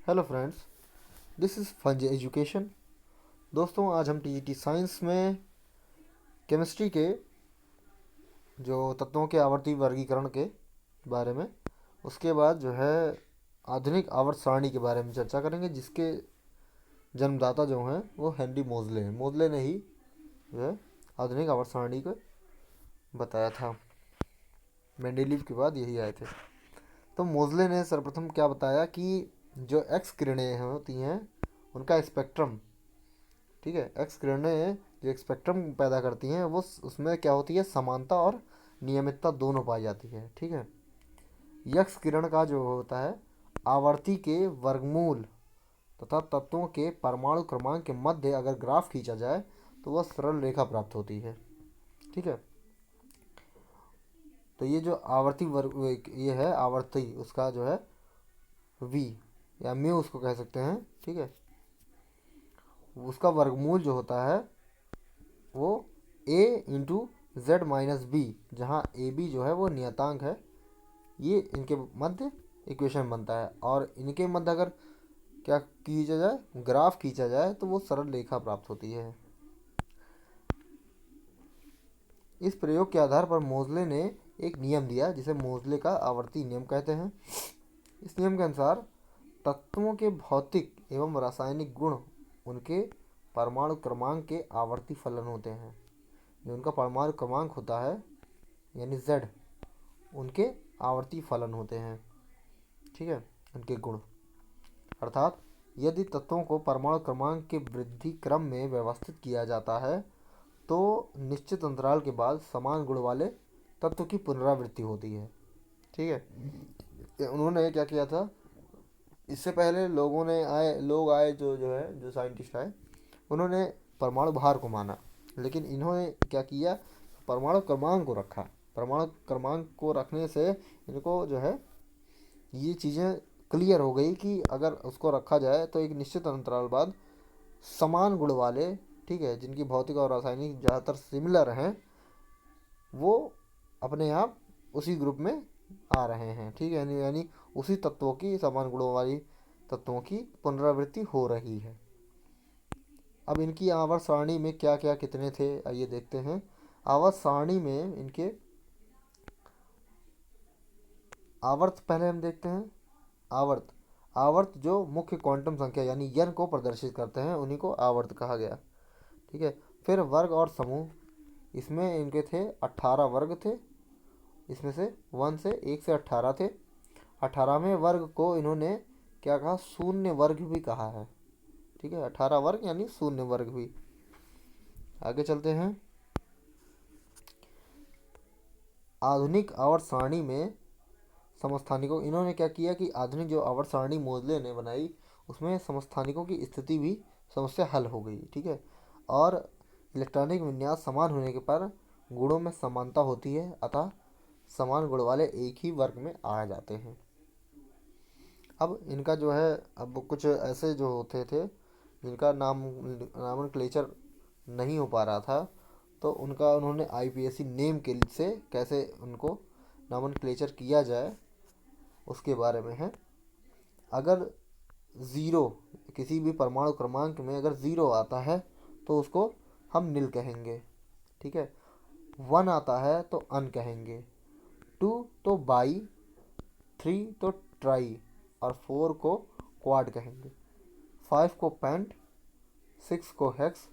Hello friends, this is फंज education. दोस्तों, आज हम टीजीटी साइंस में केमिस्ट्री के जो तत्वों के आवर्ती वर्गीकरण के बारे में, उसके बाद जो है आधुनिक आवर्त सारणी के बारे में चर्चा करेंगे, जिसके जन्मदाता जो हैं वो हेनरी मोजले हैं। मोजले ने ही जो है आधुनिक आवर्त सारणी को बताया था। मेंडेलीव के बाद यही आए थे। तो मोजले ने सर्वप्रथम क्या बताया कि जो एक्स किरणें होती हैं उनका स्पेक्ट्रम, ठीक है, एक्स किरणें जो एक स्पेक्ट्रम पैदा करती हैं वो उसमें क्या होती है, समानता और नियमितता दोनों पाई जाती है। ठीक है, यक्स किरण का जो होता है आवर्ती के वर्गमूल तथा तत्वों के परमाणु क्रमांक के मध्य अगर ग्राफ खींचा जाए तो वह सरल रेखा प्राप्त होती है। ठीक है, तो ये जो आवर्ती वर्ग ये है आवर्ती, उसका जो है वी या म्यू उसको कह सकते हैं। ठीक है, उसका वर्गमूल जो होता है वो a into z minus b, जहाँ ए बी जो है वो नियतांक है, ये इनके मध्य इक्वेशन बनता है। और इनके मध्य अगर क्या खींचा जाए, ग्राफ खींचा जाए, तो वो सरल रेखा प्राप्त होती है। इस प्रयोग के आधार पर मोजले ने एक नियम दिया जिसे मोजले का आवर्ती नियम कहते हैं। इस नियम के अनुसार तत्वों के भौतिक एवं रासायनिक गुण उनके परमाणु क्रमांक के आवर्ती फलन होते हैं। जो उनका परमाणु क्रमांक होता है यानी Z, उनके आवर्ती फलन होते हैं। ठीक है, उनके गुण, अर्थात यदि तत्वों को परमाणु क्रमांक के वृद्धि क्रम में व्यवस्थित किया जाता है तो निश्चित अंतराल के बाद समान गुण वाले तत्व की पुनरावृत्ति होती है। ठीक है, उन्होंने क्या किया था, इससे पहले लोग आए जो जो है जो साइंटिस्ट आए, उन्होंने परमाणु भार को माना, लेकिन इन्होंने क्या किया, परमाणु क्रमांक को रखा। परमाणु क्रमांक को रखने से इनको जो है ये चीज़ें क्लियर हो गई कि अगर उसको रखा जाए तो एक निश्चित अंतराल बाद समान गुण वाले, ठीक है, जिनकी भौतिक और रासायनिक ज़्यादातर सिमिलर हैं, वो अपने आप उसी ग्रुप में आ रहे हैं। ठीक है, यानी उसी तत्वों की, समान गुणों वाली तत्वों की पुनरावृत्ति हो रही है। अब इनकी आवर्त सारणी में क्या क्या कितने थे आइए देखते हैं। आवर्त सारणी में इनके आवर्त पहले हम देखते हैं। आवर्त आवर्त जो मुख्य क्वांटम संख्या यानी n को प्रदर्शित करते हैं उन्हीं को आवर्त कहा गया। ठीक है, फिर वर्ग और समूह, इसमें इनके थे 18 वर्ग थे। इसमें से 1 से 1 से 18 थे। 18वें वर्ग को इन्होंने क्या कहा, शून्य वर्ग भी कहा है। ठीक है, 18 वर्ग यानी शून्य वर्ग भी। आगे चलते हैं। आधुनिक आवर्त सारणी में समस्थानिकों, इन्होंने क्या किया कि आधुनिक जो आवर्त सारणी मोजले ने बनाई उसमें समस्थानिकों की स्थिति भी समस्या हल हो गई। ठीक है, और इलेक्ट्रॉनिक विन्यास समान होने के पर गुणों में समानता होती है, अतः समान गुण वाले एक ही वर्ग में आ जाते हैं। अब इनका जो है, अब कुछ ऐसे जो होते थे जिनका नामनक्लेचर नहीं हो पा रहा था, तो उनका उन्होंने आईपीएससी नेम के से कैसे उनको नामनक्लेचर किया जाए उसके बारे में है। अगर ज़ीरो, किसी भी परमाणु क्रमांक में अगर ज़ीरो आता है तो उसको हम नील कहेंगे। ठीक है, 1 आता है तो अन कहेंगे, 2 तो बाई, 3 तो ट्राई और 4 को क्वाड कहेंगे, 5 को पेंट, 6 को हेक्स,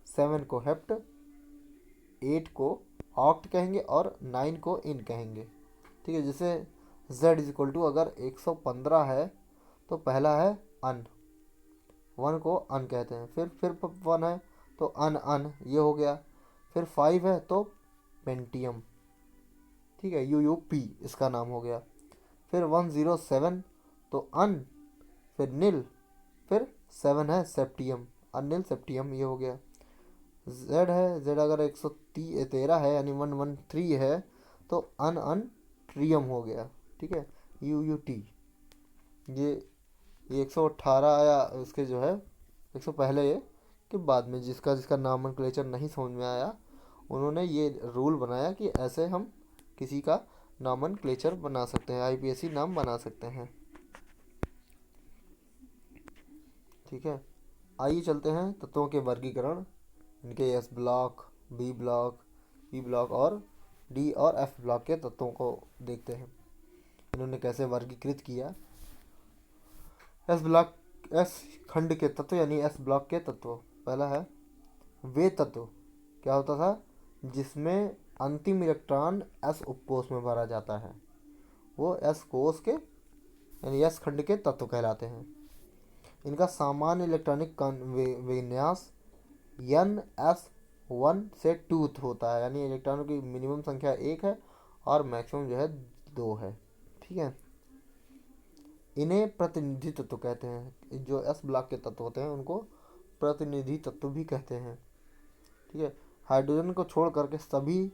7 को हेप्ट, 8 को ऑक्ट कहेंगे और 9 को इन कहेंगे। ठीक है, जैसे z इज इक्वल टू अगर 115 है तो पहला है अन, 1 को अन कहते हैं, फिर 1 है तो अन अन ये हो गया, फिर 5 है तो पेंटियम, ठीक है, यू यू पी इसका नाम हो गया, फिर 107 तो अन, फिर नील, फिर 7 है सेप्टियम, अनिल सेप्टियम ये हो गया। जेड है, जेड अगर 113 है यानी 113 है तो अन अन ट्रियम हो गया। ठीक है, यू यू टी, ये 118 आया उसके जो है 100 पहले ये कि बाद में जिसका जिसका नामनक्लेचर नहीं समझ में आया उन्होंने ये रूल बनाया कि ऐसे हम किसी का नामनक्लेचर बना सकते हैं, आईपीएससी नाम बना सकते हैं। ठीक है, आइए चलते हैं तत्वों के वर्गीकरण, इनके s block, b block, p block और डी और एफ ब्लॉक के तत्वों को देखते हैं, इन्होंने कैसे वर्गीकृत किया। एस ब्लॉक, एस खंड के तत्व यानी एस ब्लॉक के तत्व, पहला है वे तत्व, क्या होता था, जिसमें अंतिम इलेक्ट्रॉन एस उपकोष में भरा जाता है, वो एस कोष के यानी एस खंड के तत्व कहलाते हैं। इनका सामान्य इलेक्ट्रॉनिक विन्यास एन एस 1 से 2 होता है, यानी इलेक्ट्रॉनों की मिनिमम संख्या 1 है और मैक्सिमम जो है 2 है। ठीक है, इन्हें प्रतिनिधि तत्व कहते हैं, जो एस ब्लॉक के तत्व होते हैं उनको प्रतिनिधि तत्व भी कहते हैं। ठीक है, हाइड्रोजन को छोड़ करके सभी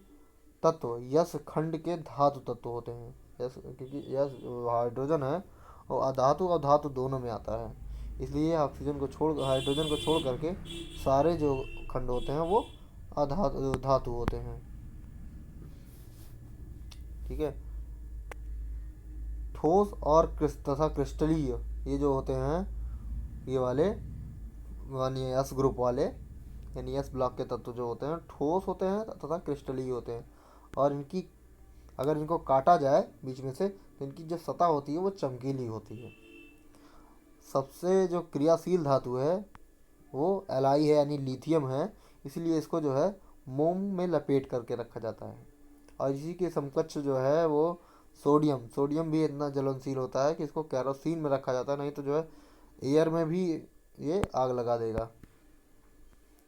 तत्व यस खंड के धातु तत्व होते हैं। यस, क्योंकि यस हाइड्रोजन है और अधातु और धातु दोनों में आता है, इसलिए ऑक्सीजन को छोड़ हाइड्रोजन को छोड़ करके सारे जो खंड होते हैं वो धातु होते हैं। ठीक है, ठोस और तथा क्रिस्टलीय, ये जो होते हैं ये वाले यानी एस ग्रुप वाले यानी एस ब्लॉक के तत्व जो होते हैं ठोस होते हैं तथा क्रिस्टलीय होते हैं, और इनकी अगर इनको काटा जाए बीच में से तो इनकी जो सतह होती है वो चमकीली होती है। सबसे जो क्रियाशील धातु है वो एलाई है यानी लिथियम है, इसलिए इसको जो है मोम में लपेट करके रखा जाता है। और इसी के समकक्ष जो है वो सोडियम, सोडियम भी इतना ज्वलनशील होता है कि इसको कैरोसिन में रखा जाता है, नहीं तो जो है एयर में भी ये आग लगा देगा।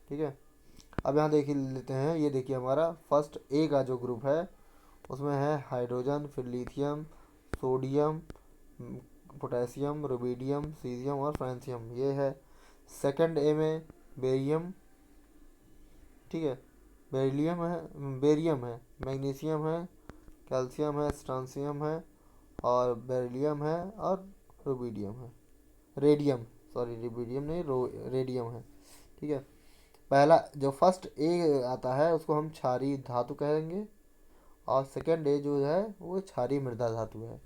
ठीक है, अब यहाँ देख लेते हैं, ये देखिए हमारा फर्स्ट ए का जो ग्रुप है उसमें है हाइड्रोजन, फिर lithium, sodium, potassium, rubidium, caesium और फ्रांसियम, ये है। सेकंड ए में बेरियम, ठीक है, बेरियम है, मैग्नीशियम है, कैल्शियम है, स्ट्रांसियम है और बेरिलियम है और रुबिडियम है, रेडियम, सॉरी रुबिडियम नहीं रेडियम है। ठीक है, पहला जो फर्स्ट ए आता है उसको हम क्षारीय धातु कहेंगे और सेकंड ए जो है वो क्षारीय मृदा धातु है।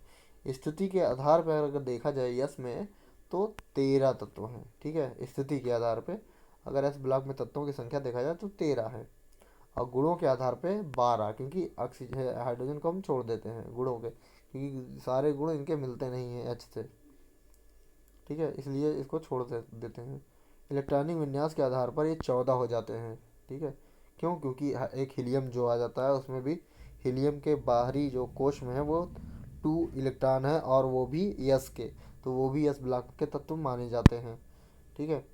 स्थिति के आधार पर अगर देखा जाए यस में तो 13 तत्व हैं। ठीक है, स्थिति के आधार पे अगर एस ब्लॉक में तत्वों की संख्या देखा जाए तो 13 है, और गुणों के आधार पे 12, क्योंकि ऑक्सीजन हाइड्रोजन को हम छोड़ देते हैं गुणों के, क्योंकि सारे गुण इनके मिलते नहीं हैं एच से। ठीक है, इसलिए इसको छोड़ देते हैं। इलेक्ट्रॉनिक विन्यास के आधार पर ये 14 हो जाते हैं। ठीक है, क्यों, क्योंकि एक हीलियम जो आ जाता है उसमें भी हीलियम के बाहरी जो कोश में है वो 2 इलेक्ट्रॉन है और वो भी यस के, तो वो भी यस ब्लॉक के तत्व माने जाते हैं। ठीक है,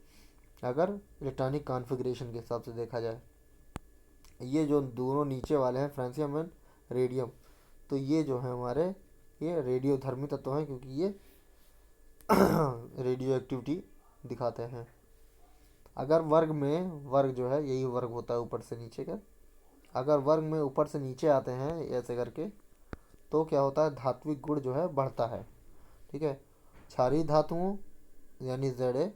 अगर इलेक्ट्रॉनिक कॉन्फ़िगरेशन के हिसाब से देखा जाए, ये जो दोनों नीचे वाले हैं फ्रांसियम एंड रेडियम, तो ये जो है हमारे ये रेडियोधर्मी तत्व हैं, क्योंकि ये रेडियो एक्टिविटी दिखाते हैं। अगर वर्ग में, वर्ग जो है यही वर्ग होता है ऊपर से नीचे का, अगर वर्ग में ऊपर से नीचे आते हैं ऐसे करके तो क्या होता है, धात्विक गुण जो है बढ़ता है। ठीक है, क्षारीय धातुओं यानी Za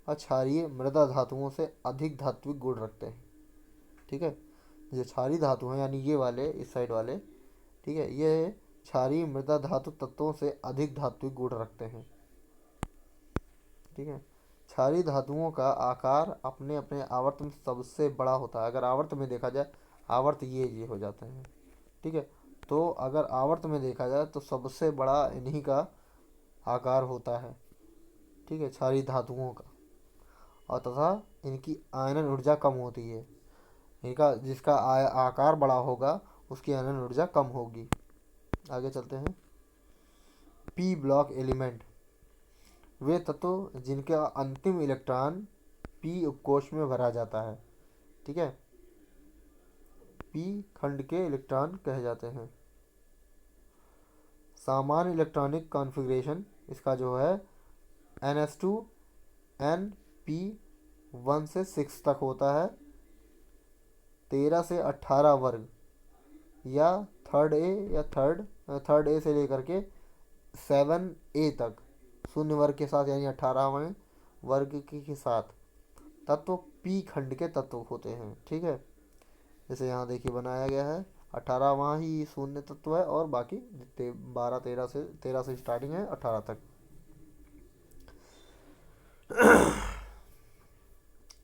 और क्षारीय मृदा धातुओं से अधिक धात्विक गुण रखते हैं। ठीक है, जो क्षारीय धातु हैं यानी ये वाले इस साइड वाले, ठीक है, ये क्षारीय मृदा धातु तत्वों से अधिक धात्विक गुण रखते हैं। ठीक है, क्षारीय धातुओं का आकार अपने अपने आवर्त में सबसे बड़ा होता है। अगर आवर्त में देखा जाए, आवर्त ये हो जाते हैं। ठीक है, तो अगर आवर्त में देखा जाए तो सबसे बड़ा इन्हीं का आकार होता है। ठीक है, क्षारीय धातुओं का, और तथा इनकी आयनन ऊर्जा कम होती है। इनका जिसका आकार बड़ा होगा उसकी आयनन ऊर्जा कम होगी। आगे चलते हैं। पी ब्लॉक एलिमेंट, वे तत्व जिनका अंतिम इलेक्ट्रॉन पी उपकोष में भरा जाता है। ठीक है, पी खंड के इलेक्ट्रॉन कहे जाते हैं। सामान्य इलेक्ट्रॉनिक कॉन्फ़िगरेशन इसका जो है NS2 NP1 से 6 तक होता है, 13 से 18 वर्ग, या थर्ड ए या थर्ड ए से लेकर के 7A तक शून्य वर्ग के साथ यानी 18वें वर्ग के साथ तत्व पी खंड के तत्व होते हैं। ठीक है, जैसे यहाँ देखिए बनाया गया है, 18वां ही शून्य तत्व है और बाकी जितने 12 13 से स्टार्टिंग है 18 तक।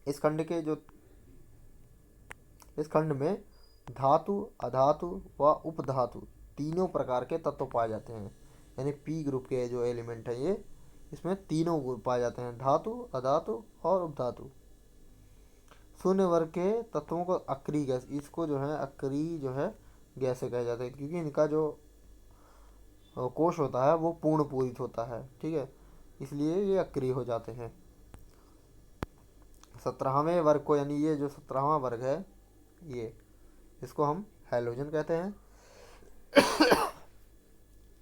इस खंड के जो इस खंड में धातु, अधातु व उपधातु तीनों प्रकार के तत्व पाए जाते हैं। यानी पी ग्रुप के जो एलिमेंट हैं ये, इसमें तीनों गुण पाए जाते हैं, धातु, अधातु और उपधातु। शून्य वर्ग के तत्वों को अक्रिय गैस, इसको जो है अक्रिय जो है गैसें कहे जाते हैं, क्योंकि इनका जो कोश होता है वो पूर्ण पूरित होता है, ठीक है, इसलिए ये अक्रिय हो जाते हैं। 17वें वर्ग को, यानी ये जो 17वां वर्ग है ये, इसको हम हैलोजन कहते हैं।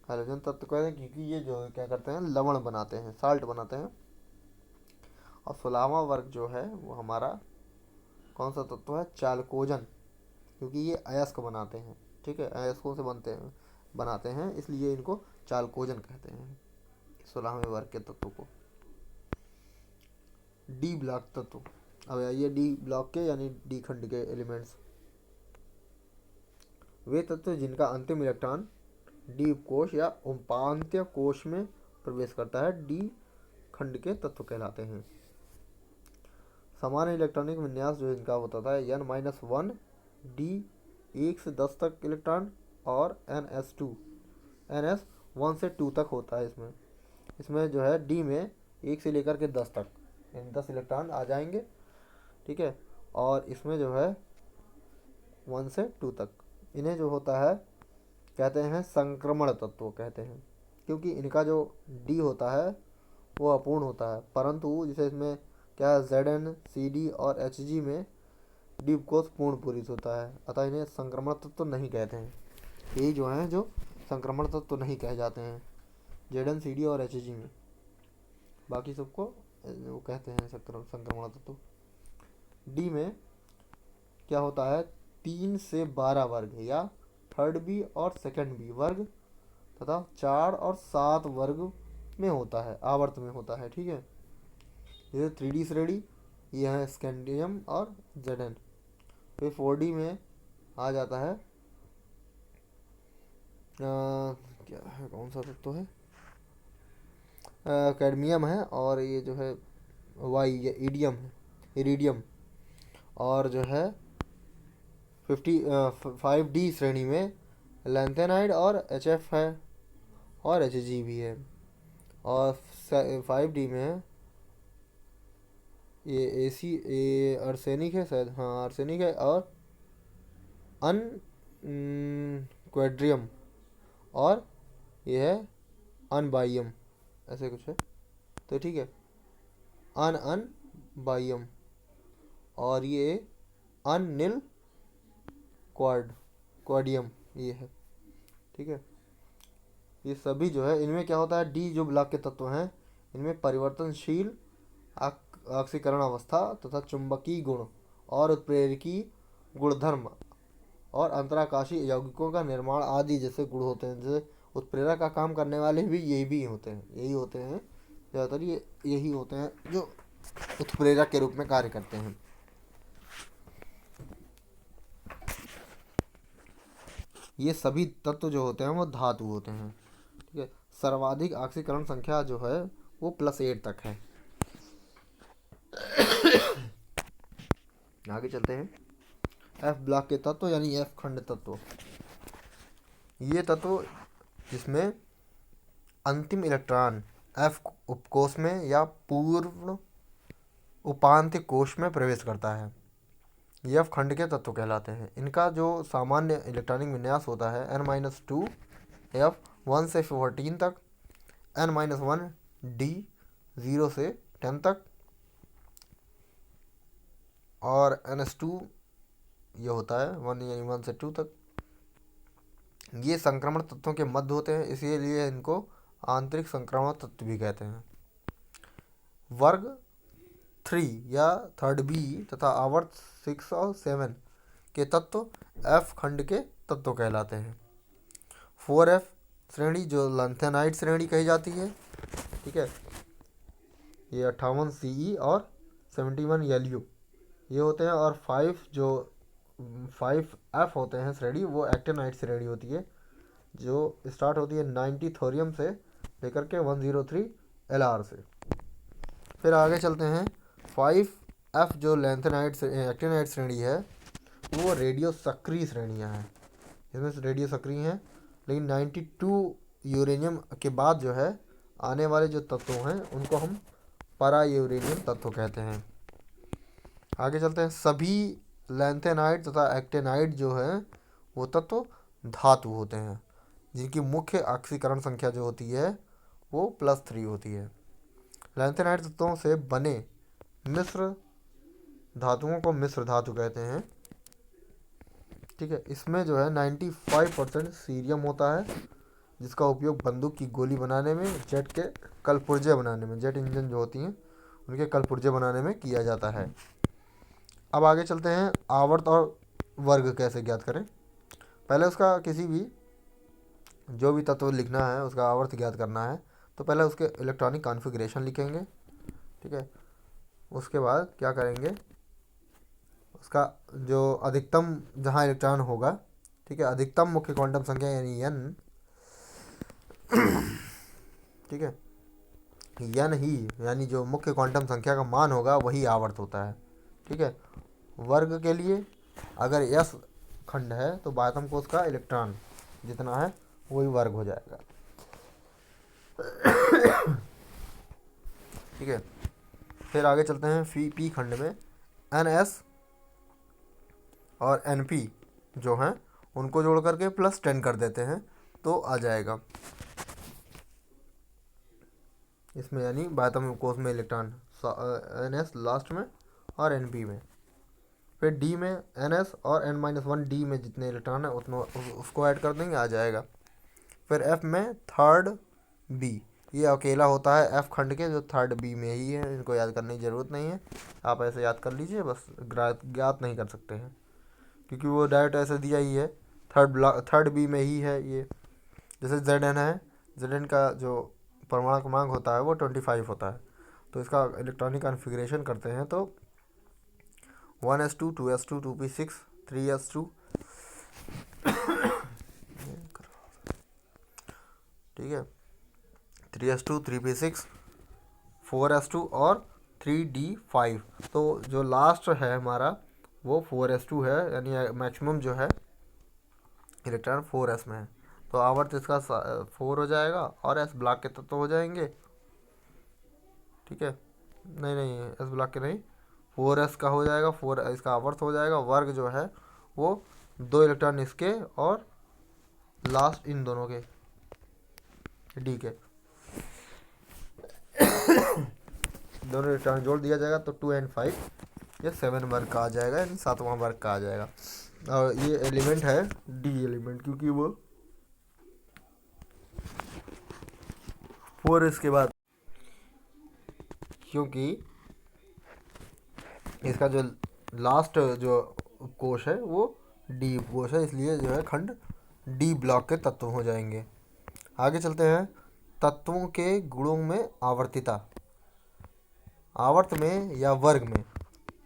हैलोजन तत्व कहते हैं क्योंकि ये जो क्या करते हैं, लवण बनाते हैं, साल्ट बनाते हैं। और 16वां वर्ग जो है वो हमारा कौन सा तत्व है, चालकोजन, क्योंकि ये अयस्क बनाते हैं, ठीक है, अयस्कों से बनाते हैं, इसलिए इनको चालकोजन कहते हैं 16वें वर्ग के तत्व को। डी ब्लॉक तत्व, अब आइए डी ब्लॉक के यानी डी खंड के एलिमेंट्स। वे तत्व जिनका अंतिम इलेक्ट्रॉन डी कोश या उपांत्य कोश में प्रवेश करता है, डी खंड के तत्व कहलाते हैं। सामान्य इलेक्ट्रॉनिक विन्यास जो इनका होता था n-1 डी 1 से 10 तक इलेक्ट्रॉन, और NS 1 से 2 तक होता है। इसमें जो है डी में 1 से लेकर के 10 तक, यानी 10 इलेक्ट्रॉन आ जाएंगे, ठीक है। और इसमें जो है 1 से 2 तक, इन्हें जो होता है कहते हैं संक्रमण तत्व कहते हैं, क्योंकि इनका जो डी होता है वो अपूर्ण होता है, परंतु जैसे इसमें क्या है Zn, Cd और Hg में डी कोश पूर्ण पूरित होता है, अतः इन्हें संक्रमण तत्व नहीं कहते हैं। यही जो हैं जो संक्रमण तत्व नहीं कहे जाते हैं Zn, Cd और Hg में, बाकी सबको वो कहते हैं संक्रमण तत्व। डी में क्या होता है, 3 से 12 वर्ग या थर्ड बी और सेकंड बी वर्ग तथा 4 और 7 वर्ग में होता है, आवर्त में होता है, ठीक है। ये 3D श्रेणी, ये है स्कैंडियम और Zn। फिर 4D में आ जाता है क्या है, कौन सा तत्व है, कैडमियम है, और ये जो है वाई, ये ईडियम है, इरीडियम। और जो है 5D श्रेणी में लैंथेनाइड और HF है, और Hg भी है। और 5D में ये आर्सेनिक है शायद, हाँ आर्सेनिक है, और क्वेड्रियम, और ये है अनबाइयम, ऐसे कुछ है, तो ठीक है, बाइयम, और ये अनिल क्वाडियम ये है, ठीक है। ये सभी जो है, इनमें क्या होता है, डी जो ब्लॉक के तत्व हैं इनमें परिवर्तनशील ऑक्सीकरण अवस्था तथा चुंबकीय गुण और उत्प्रेरकी गुणधर्म और अंतराकाशीय यौगिकों का निर्माण आदि जैसे गुण होते हैं। जैसे उत्प्रेरक का काम करने वाले भी यही होते हैं ज़्यादातर, यही होते हैं जो उत्प्रेरक के रूप में कार्य करते हैं। ये सभी तत्व जो होते हैं वो धातु होते हैं, ठीक है। सर्वाधिक ऑक्सीकरण संख्या जो है वो +8 तक है। आगे चलते हैं। एफ ब्लॉक के तत्व यानी एफ खंड तत्व, ये तत्व जिसमें अंतिम इलेक्ट्रॉन एफ उपकोश में या पूर्ण उपांत्य कोश में प्रवेश करता है, ये एफ खंड के तत्व कहलाते हैं। इनका जो सामान्य इलेक्ट्रॉनिक विन्यास होता है n-2 F 1 से 14 तक, n-1 D 0 से 10 तक, और NS2 ये होता है 1 यानी 1 से 2 तक। ये संक्रमण तत्वों के मध्य होते हैं, इसीलिए इनको आंतरिक संक्रमण तत्व भी कहते हैं। वर्ग 3 या थर्ड बी तथा आवर्त 6 और 7 के तत्व एफ खंड के तत्व कहलाते हैं। 4F श्रेणी जो लैंथेनाइड श्रेणी कही जाती है, ठीक है, ये 58 CE और 71 LU ये होते हैं। और 5F होते हैं श्रेणी, वो एक्टिनाइड श्रेणी होती है जो स्टार्ट होती है 90 थोरियम से लेकर के 103 LR से। फिर आगे चलते हैं 5 एफ जो लैंथेनाइड एक्टिनाइड श्रेणी है वो रेडियो सक्रिय श्रेणियाँ हैं, इसमें से रेडियो सक्रिय हैं। लेकिन 92 यूरेनियम के बाद जो है आने वाले जो तत्व हैं उनको हम परा यूरेनियम तत्व कहते हैं। आगे चलते हैं। सभी लैंथेनाइड तथा एक्टेनाइड जो है वो तत्व धातु होते हैं जिनकी मुख्य ऑक्सीकरण संख्या जो होती है वो +3 होती है। लैंथेनाइड तत्वों से बने मिश्र धातुओं को मिश्र धातु कहते हैं। ठीक है, इसमें जो है 95% सीरियम होता है जिसका उपयोग बंदूक की गोली बनाने में, जेट के कलपुर्जे बनाने में, जेट इंजन जो होती हैं उनके कलपुर्जे बनाने में किया जाता है। अब आगे चलते हैं। आवर्त और वर्ग कैसे ज्ञात करें। पहले उसका किसी भी जो भी तत्व लिखना है उसका आवर्त ज्ञात करना है तो पहले उसके इलेक्ट्रॉनिक कॉन्फ़िगरेशन लिखेंगे। ठीक है, उसके बाद क्या करेंगे, उसका जो अधिकतम जहाँ इलेक्ट्रॉन होगा, ठीक है, अधिकतम मुख्य क्वांटम संख्या यानी n, ठीक है, n ही यानी जो मुख्य क्वांटम संख्या का मान होगा वही आवर्त होता है। ठीक है, वर्ग के लिए अगर s खंड है तो बाह्यतम कोश का इलेक्ट्रॉन जितना है वही वर्ग हो जाएगा। ठीक है, फिर आगे चलते हैं। पी खंड में NS और NP जो हैं उनको जोड़ करके +10 कर देते हैं तो आ जाएगा इसमें, यानी बाह्यतम कोश में इलेक्ट्रॉन NS लास्ट में और NP में। फिर D में NS और N-1 D में जितने इलेक्ट्रॉन है उतना उसको ऐड कर देंगे, आ जाएगा। फिर F में थर्ड B, ये अकेला होता है F खंड के जो थर्ड B में ही है, इनको याद करने की ज़रूरत नहीं है, आप ऐसे याद कर लीजिए, बस ज्ञात नहीं कर सकते हैं क्योंकि वो डायरेक्ट ऐसे दिया ही है, थर्ड बी में ही है ये। जैसे Zn है, Zn का जो परमाणु क्रमांक होता है वो 25 होता है, तो इसका इलेक्ट्रॉनिक कॉन्फ़िगरेशन करते हैं तो 1s2 2s2 2p6 3s2, ठीक है, 3s2 3p6 4s2 और 3d5। तो जो लास्ट है हमारा वो 4s2 है, यानी मैक्सिमम जो है इलेक्ट्रॉन 4s में है, तो आवर्त इसका 4 हो जाएगा और s ब्लॉक के तत्व हो जाएंगे। ठीक है, नहीं नहीं, s ब्लॉक के नहीं, 4s का हो जाएगा, 4 इसका आवर्त हो जाएगा। वर्ग जो है वो 2 इलेक्ट्रॉन इसके और लास्ट इन दोनों के डी के दोनों इलेक्ट्रॉन जोड़ दिया जाएगा तो 2 and 5 ये 7 वर्ग का आ जाएगा, यानी 7वां वर्ग का आ जाएगा। और ये एलिमेंट है डी एलिमेंट, क्योंकि वो 4 इसके बाद, क्योंकि इसका जो लास्ट जो कोश है वो डी कोश है, इसलिए जो है खंड डी ब्लॉक के तत्व हो जाएंगे। आगे चलते हैं। तत्वों के गुणों में आवर्तिता। आवर्त में या वर्ग में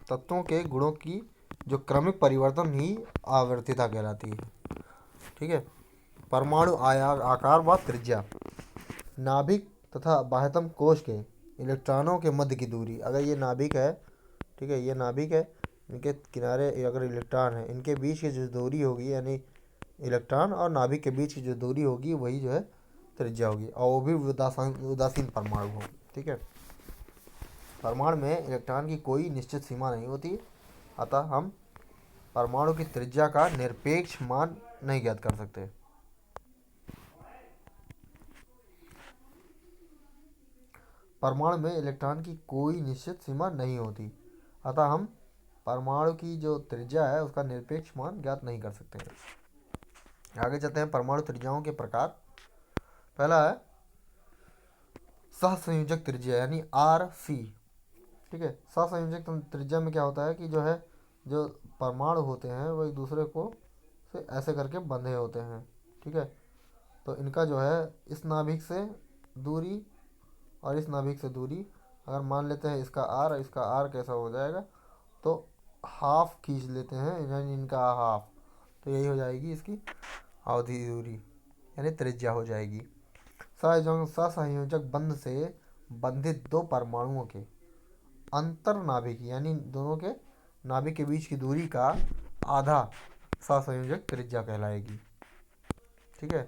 तत्वों के गुणों की जो क्रमिक परिवर्तन ही आवर्तिता कहलाती है। ठीक है, परमाणु आकार व त्रिज्या, नाभिक तथा बाह्यतम कोश के इलेक्ट्रॉनों के मध्य की दूरी, अगर ये नाभिक है, ठीक है, ये नाभिक है, इनके किनारे अगर इलेक्ट्रॉन है, इनके बीच की जो दूरी होगी, यानी इलेक्ट्रॉन और नाभिक के बीच की जो दूरी होगी वही जो है त्रिज्या होगी, और वो भी उदासीन परमाणु होगी। ठीक है, परमाणु में इलेक्ट्रॉन की कोई निश्चित सीमा नहीं होती, अतः हम परमाणु की त्रिज्या का निरपेक्ष मान नहीं ज्ञात कर सकते। परमाणु में इलेक्ट्रॉन की कोई निश्चित सीमा नहीं होती, अतः हम परमाणु की जो त्रिज्या है उसका निरपेक्ष मान ज्ञात नहीं कर सकते हैं। आगे चलते हैं। परमाणु त्रिज्याओं के प्रकार। पहला है सहसंयोजक त्रिज्या, यानी RC। ठीक है, सहसंयोजक त्रिज्या में क्या होता है कि जो है जो परमाणु होते हैं वो एक दूसरे को से ऐसे करके बंधे होते हैं। ठीक है, तो इनका जो है इस नाभिक से दूरी और इस नाभिक से दूरी, अगर मान लेते हैं इसका R, इसका R कैसा हो जाएगा, तो हाफ खींच लेते हैं, यानी इनका हाफ, तो यही हो जाएगी इसकी अवधि दूरी, यानी त्रिज्या हो जाएगी। सहसंयोजक बंध से बंधित दो परमाणुओं के अंतर नाभिक यानी दोनों के नाभिक के बीच की दूरी का आधा सहसंयोजक त्रिज्या कहलाएगी। ठीक है।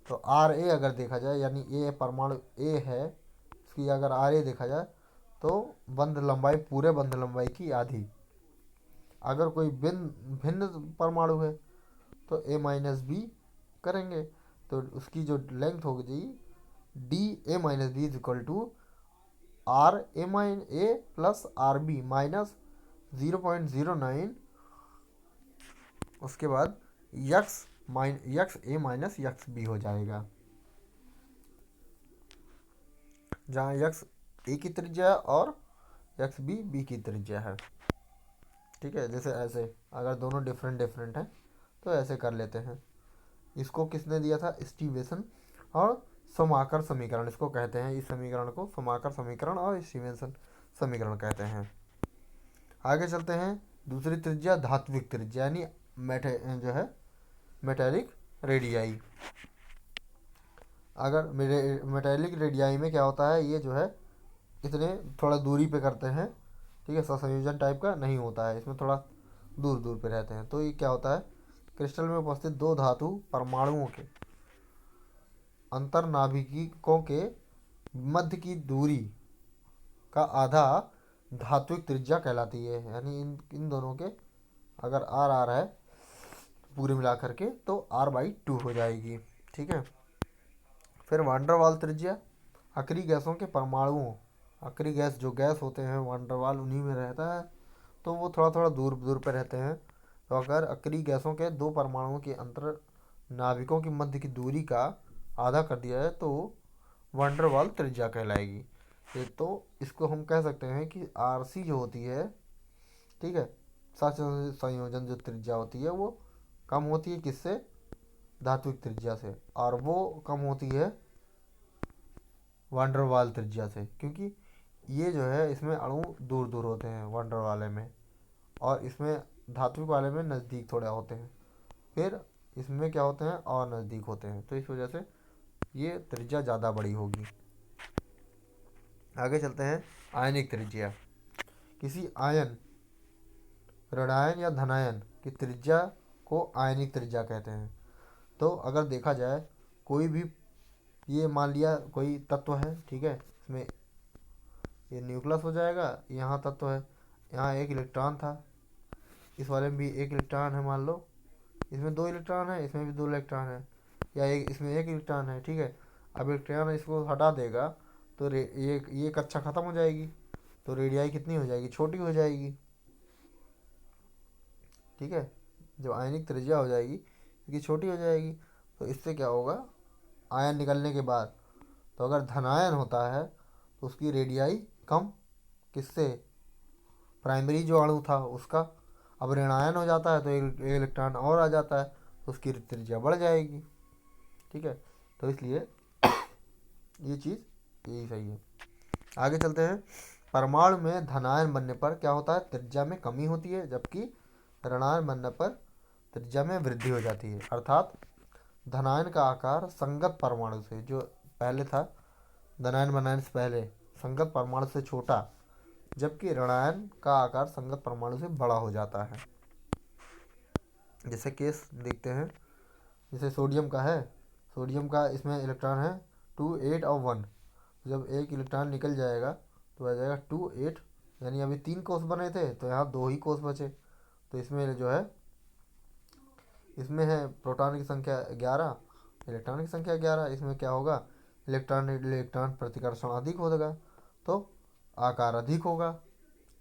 तो आर ए अगर देखा जाए यानी ए परमाणु ए है, इसकी अगर आर ए देखा जाए तो बंध लंबाई पूरे बंध लंबाई की आधी। अगर कोई भिन्न भिन्न परमाणु है तो ए माइनस बी करेंगे, तो उसकी जो लेंथ होगी d a minus b is equal to r a minus a plus r b minus 0.09, उसके बाद x a minus x b हो जाएगा, जहाँ यक्स ए की त्रिज्या है और यक्स बी बी की त्रिज्या है। ठीक है, जैसे ऐसे अगर दोनों डिफरेंट डिफरेंट हैं तो ऐसे कर लेते हैं। इसको किसने दिया था? स्टीवेंसन और समाकर समीकरण इसको कहते हैं। इस समीकरण को समाकर समीकरण और स्टीवेंसन समीकरण कहते हैं। आगे चलते हैं। दूसरी त्रिज्या धात्विक त्रिज्या यानी जो है मेटेलिक रेडियाई। अगर मेटेलिक रेडियाई में क्या होता है, ये जो है इतने थोड़ा दूरी पे करते हैं। ठीक है, सहसंयोजन टाइप का नहीं होता है, इसमें थोड़ा दूर दूर पे रहते हैं। तो ये क्या होता है, क्रिस्टल में उपस्थित दो धातु परमाणुओं के अंतर्नाभिकों के मध्य की दूरी का आधा धात्विक त्रिज्या कहलाती है। यानी इन इन दोनों के अगर आर आर है पूरे मिला करके तो r/2 हो जाएगी। ठीक है। फिर वांडरवाल त्रिज्या, अक्रिय गैसों के परमाणुओं, अक्रिय गैस जो गैस होते हैं वांडरवाल उन्हीं में रहता है, तो वो थोड़ा थोड़ा दूर दूर पर रहते हैं। तो अगर अक्रिय गैसों के दो परमाणुओं के अंतर नाभिकों की मध्य की दूरी का आधा कर दिया जाए तो वांडरवाल त्रिज्या कहलाएगी। ये तो इसको हम कह सकते हैं कि आरसी जो होती है, ठीक है, सात संयोजन जो त्रिज्या होती है वो कम होती है किससे? धात्विक त्रिज्या से, और वो कम होती है वांडरवाल त्रिज्या से, क्योंकि ये जो है इसमें अणु दूर दूर होते हैं वांडर वाले में, और इसमें धात्विक वाले में नज़दीक थोड़ा होते हैं। फिर इसमें क्या होते हैं और नज़दीक होते हैं, तो इस वजह से ये त्रिज्या ज़्यादा बड़ी होगी। आगे चलते हैं। आयनिक त्रिज्या, किसी आयन ऋणायन या धनायन की त्रिज्या को आयनिक त्रिज्या कहते हैं। तो अगर देखा जाए कोई भी, ये मान लिया कोई तत्व है, ठीक है, इसमें ये न्यूक्लियस हो जाएगा, यहाँ तत्व है, यहाँ एक इलेक्ट्रॉन था, इस वाले में भी एक इलेक्ट्रॉन है, मान लो इसमें दो इलेक्ट्रॉन है, इसमें भी दो इलेक्ट्रॉन है, या एक इसमें एक इलेक्ट्रॉन है। ठीक है, अब इलेक्ट्रॉन इसको हटा देगा तो ये कक्षा ख़त्म हो जाएगी, तो रेडियाई कितनी हो जाएगी? छोटी हो जाएगी। ठीक है, जो आयनिक त्रिज्या हो जाएगी क्योंकि छोटी हो जाएगी, तो इससे क्या होगा, आयन निकलने के बाद, तो अगर धनायन होता है तो उसकी रेडियाई कम, किससे? प्राइमरी जो अणु था उसका। अब ऋणायन हो जाता है तो एक इलेक्ट्रॉन और आ जाता है तो उसकी त्रिज्या बढ़ जाएगी। ठीक है, तो इसलिए ये चीज़ यही सही है। आगे चलते हैं। परमाणु में धनायन बनने पर क्या होता है? त्रिज्या में कमी होती है, जबकि ऋणायन बनने पर त्रिज्या में वृद्धि हो जाती है। अर्थात धनायन का आकार संगत परमाणु से, जो पहले था धनायन बनाने से पहले, संगत परमाणु से छोटा, जबकि ऋणायन का आकार संगत परमाणु से बड़ा हो जाता है। जैसे केस देखते हैं, जैसे सोडियम का है, सोडियम का इसमें इलेक्ट्रॉन है 2 8 और 1, जब एक इलेक्ट्रॉन निकल जाएगा तो आ जाएगा 2 8, यानी अभी 3 कोष बने थे तो यहाँ 2 ही कोष बचे। तो इसमें जो है, इसमें है प्रोटॉन की संख्या 11, इलेक्ट्रॉन की संख्या 11, इसमें क्या होगा, इलेक्ट्रॉन इलेक्ट्रॉन प्रतिकर्षण अधिक होगा तो आकार अधिक होगा।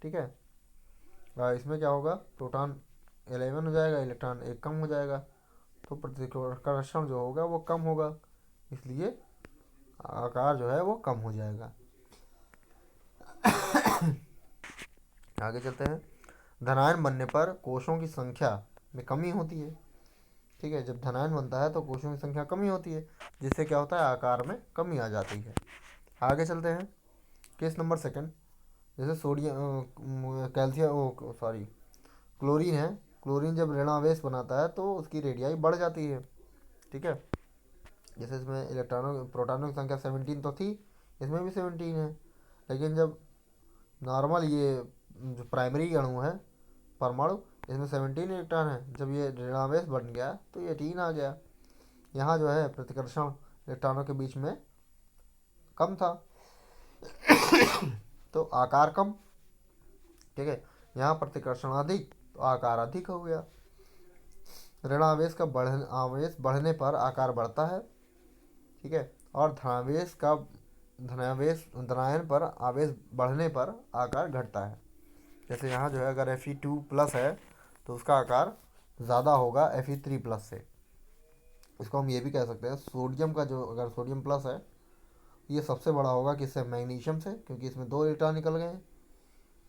ठीक है, और इसमें क्या होगा, प्रोटॉन 11 हो जाएगा, इलेक्ट्रॉन एक कम हो जाएगा, तो प्रतिकर्षण जो होगा वो कम होगा, इसलिए आकार जो है वो कम हो जाएगा। आगे चलते हैं। धनायन बनने पर कोषों की संख्या में कमी होती है। ठीक है, जब धनायन बनता है तो कोषों की संख्या कमी होती है, जिससे क्या होता है, आकार में कमी आ जाती है। आगे चलते हैं। केस नंबर सेकंड, जैसे सोडियम कैल्शियम सॉरी क्लोरीन है, क्लोरीन जब ऋणावेश बनाता है तो उसकी रेडियाई बढ़ जाती है। ठीक है, जैसे इसमें इलेक्ट्रॉनों प्रोटॉनों की संख्या 17 तो थी, इसमें भी 17 है, लेकिन जब नॉर्मल ये जो प्राइमरी अणु है परमाणु, इसमें 17 इलेक्ट्रॉन है। जब ये ऋणावेश बन गया तो ये 18 आ गया। यहाँ जो है प्रतिकर्षण इलेक्ट्रॉनों के बीच में कम था, तो आकार कम। ठीक है, यहाँ प्रतिकर्षण अधिक तो आकार अधिक हो गया। ऋणावेश का आवेश बढ़ने पर आकार बढ़ता है। ठीक है, और धनायन पर आवेश बढ़ने पर आकार घटता है। जैसे यहाँ जो है अगर Fe2+ है तो उसका आकार ज़्यादा होगा Fe3+ से। इसको हम ये भी कह सकते हैं सोडियम का जो, अगर सोडियम प्लस है ये सबसे बड़ा होगा किससे, मैग्नीशियम से, क्योंकि इसमें 2 इलेक्ट्रॉन निकल गए हैं।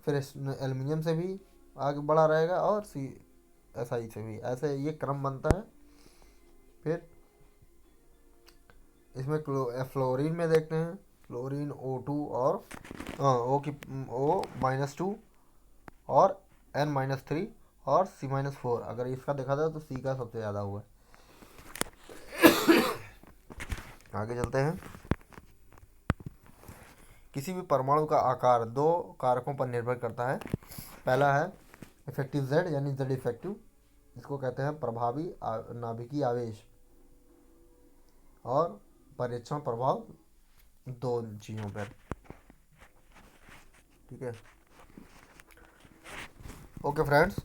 फिर एल्युमिनियम से भी आगे बढ़ा रहेगा, और SI से भी, ऐसे ये क्रम बनता है। फिर इसमें फ्लोरीन में देखते हैं, फ्लोरीन O2 और O-2 और N-3 और C-4। अगर इसका देखा जाए तो C का सबसे ज़्यादा हुआ है। आगे चलते हैं। किसी भी परमाणु का आकार दो कारकों पर निर्भर करता है। पहला है इफेक्टिव Z, यानी Z इफेक्टिव, इसको कहते हैं प्रभावी नाभिकीय आवेश, और परीक्षण प्रभाव, दो चीज़ों पर। ठीक है, ओके फ्रेंड्स,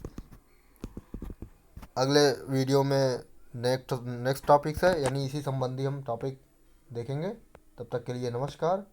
अगले वीडियो में नेक्स्ट टॉपिक है, यानी इसी संबंधी हम टॉपिक देखेंगे। तब तक के लिए नमस्कार।